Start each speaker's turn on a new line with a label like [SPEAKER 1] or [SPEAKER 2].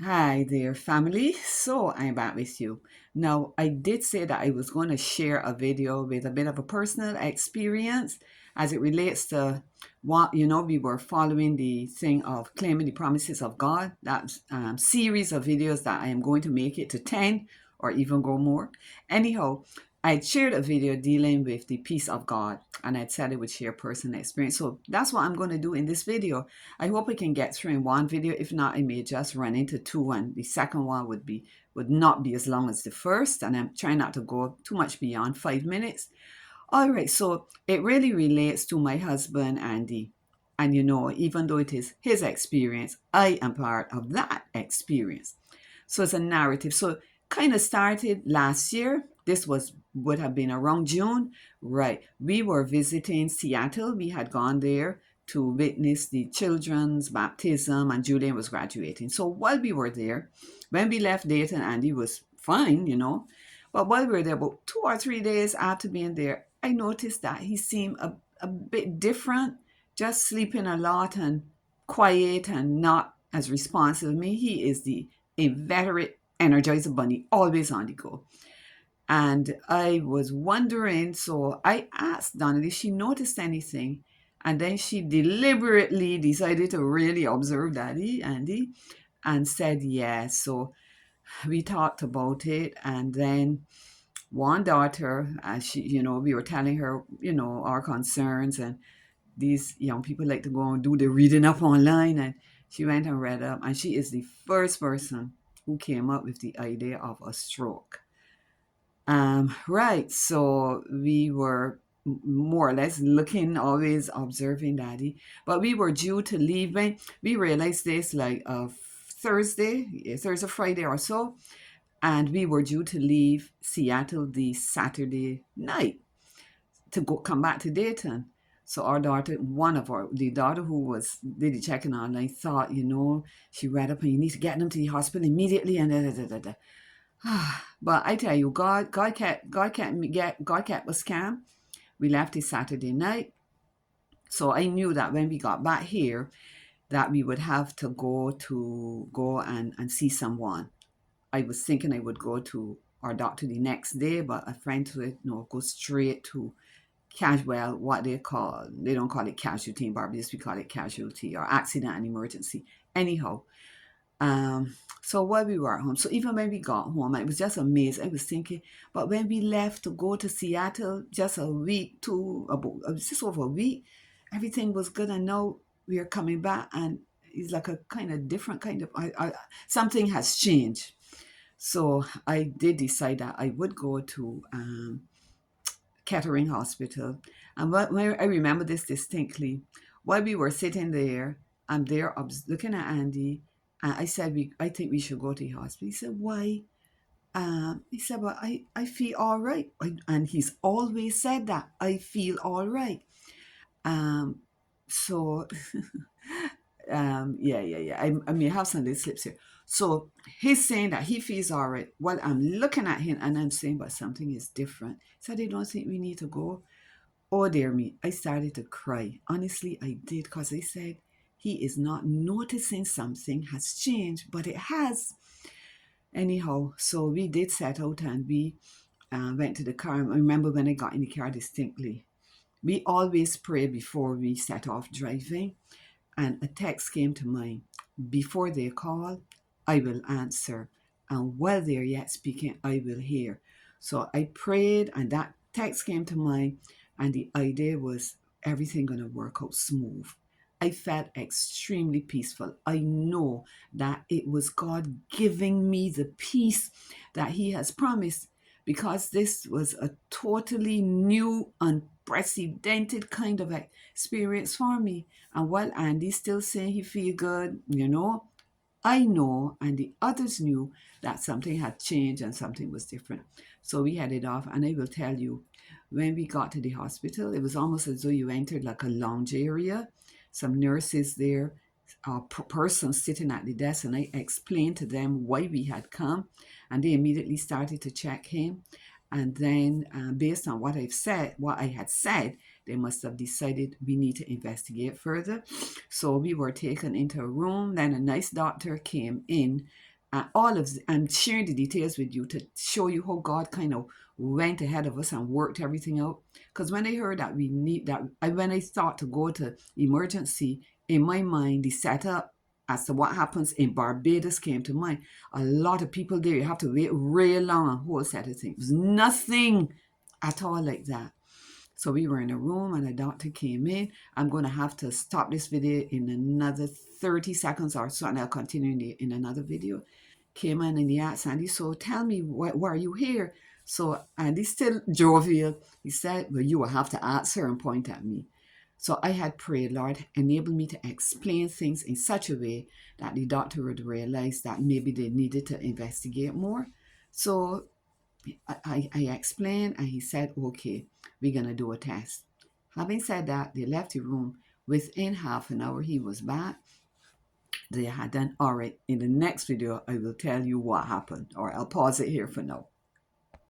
[SPEAKER 1] Hi there, family. So I'm back with you. Now, I did say that I was going to share a video with a bit of a personal experience as it relates to what, we were following the thing of claiming the promises of God. That series of videos that I am going to make it to 10 or even go more. Anyhow, I shared a video dealing with the peace of God and I said I would share personal experience. So that's what I'm going to do in this video. I hope I can get through in one video. If not, I may just run into two, and the second one would not be as long as the first. And I'm trying not to go too much beyond 5 minutes. All right, so it really relates to my husband Andy. And even though it is his experience, I am part of that experience. So it's a narrative. So kind of started last year. This would have been around June. Right. We were visiting Seattle. We had gone there to witness the children's baptism, and Julian was graduating. So while we were there, when we left Dayton, Andy was fine. But while we were there, about 2 or 3 days after being there, I noticed that he seemed a bit different, just sleeping a lot and quiet and not as responsive. I mean, he is the inveterate energizer bunny, always on the go. And I was wondering, so I asked Donna if she noticed anything. And then she deliberately decided to really observe Daddy, Andy, and said yes. So we talked about it. And then one daughter, we were telling her, our concerns. And these young people like to go and do the reading up online. And she went and read up. And she is the first person who came up with the idea of a stroke. Right. So we were more or less looking, always observing Daddy. But we were due to leave when we realized this like Thursday, Friday or so. And we were due to leave Seattle the Saturday night to come back to Dayton. So our daughter, the daughter who was did the checking online, thought, she read up and you need to get them to the hospital immediately and da da da da da. But I tell you, God kept us calm. We left it Saturday night. So I knew that when we got back here, that we would have to go and see someone. I was thinking I would go to our doctor the next day, but a friend said, no, go straight to casual, what they don't call it casualty in Barbados, we call it casualty or accident and emergency. Anyhow, so while we were at home, so even when we got home, I was just amazed. I was thinking, but when we left to go to Seattle, just a week, just over a week, everything was good, and now we are coming back, and it's like a kind of different kind of something has changed. So I did decide that I would go to Kettering Hospital, and when I remember this distinctly, while we were sitting there, I'm there looking at Andy. I said, I think we should go to the hospital. He said, why? He said, well, I feel all right. And he's always said that, I feel all right. Um, so, yeah. I may have some little slips here. So he's saying that he feels all right. Well, I'm looking at him and I'm saying, but something is different. He said, they don't think we need to go. Oh, dear me. I started to cry. Honestly, I did, because I said, he is not noticing something has changed, but it has. Anyhow, so we did set out and we went to the car. I remember when I got in the car distinctly. We always pray before we set off driving, and a text came to mind. Before they call, I will answer. And while they're yet speaking, I will hear. So I prayed, and that text came to mind, and the idea was everything going to work out smooth. I felt extremely peaceful. I know that it was God giving me the peace that He has promised, because this was a totally new, unprecedented kind of experience for me. And while Andy's still saying he feel good, I know and the others knew that something had changed and something was different. So we headed off, and I will tell you, when we got to the hospital, it was almost as though you entered like a lounge area, some nurses there, a person sitting at the desk, and I explained to them why we had come, and they immediately started to check him. And then, based on what I had said, They must have decided we need to investigate further. So we were taken into a room. Then a nice doctor came in. I'm sharing the details with you to show you how God kind of went ahead of us and worked everything out. Because when I heard that we need that, when I thought to go to emergency, in my mind, the setup as to what happens in Barbados came to mind. A lot of people there, you have to wait real long, a whole set of things. Nothing at all like that. So we were in a room and a doctor came in. I'm going to have to stop this video in another 30 seconds or so, and I'll continue in another video. Came in and he asked Andy, so tell me, why are you here? So Andy, still jovial, he said, well, you will have to answer and point at me. So I had prayed, Lord, enable me to explain things in such a way that the doctor would realize that maybe they needed to investigate more. So I explained and he said, okay, we're going to do a test. Having said that, they left the room. Within half an hour, he was back. They had done, all right, in the next video, I will tell you what happened, or I'll pause it here for now.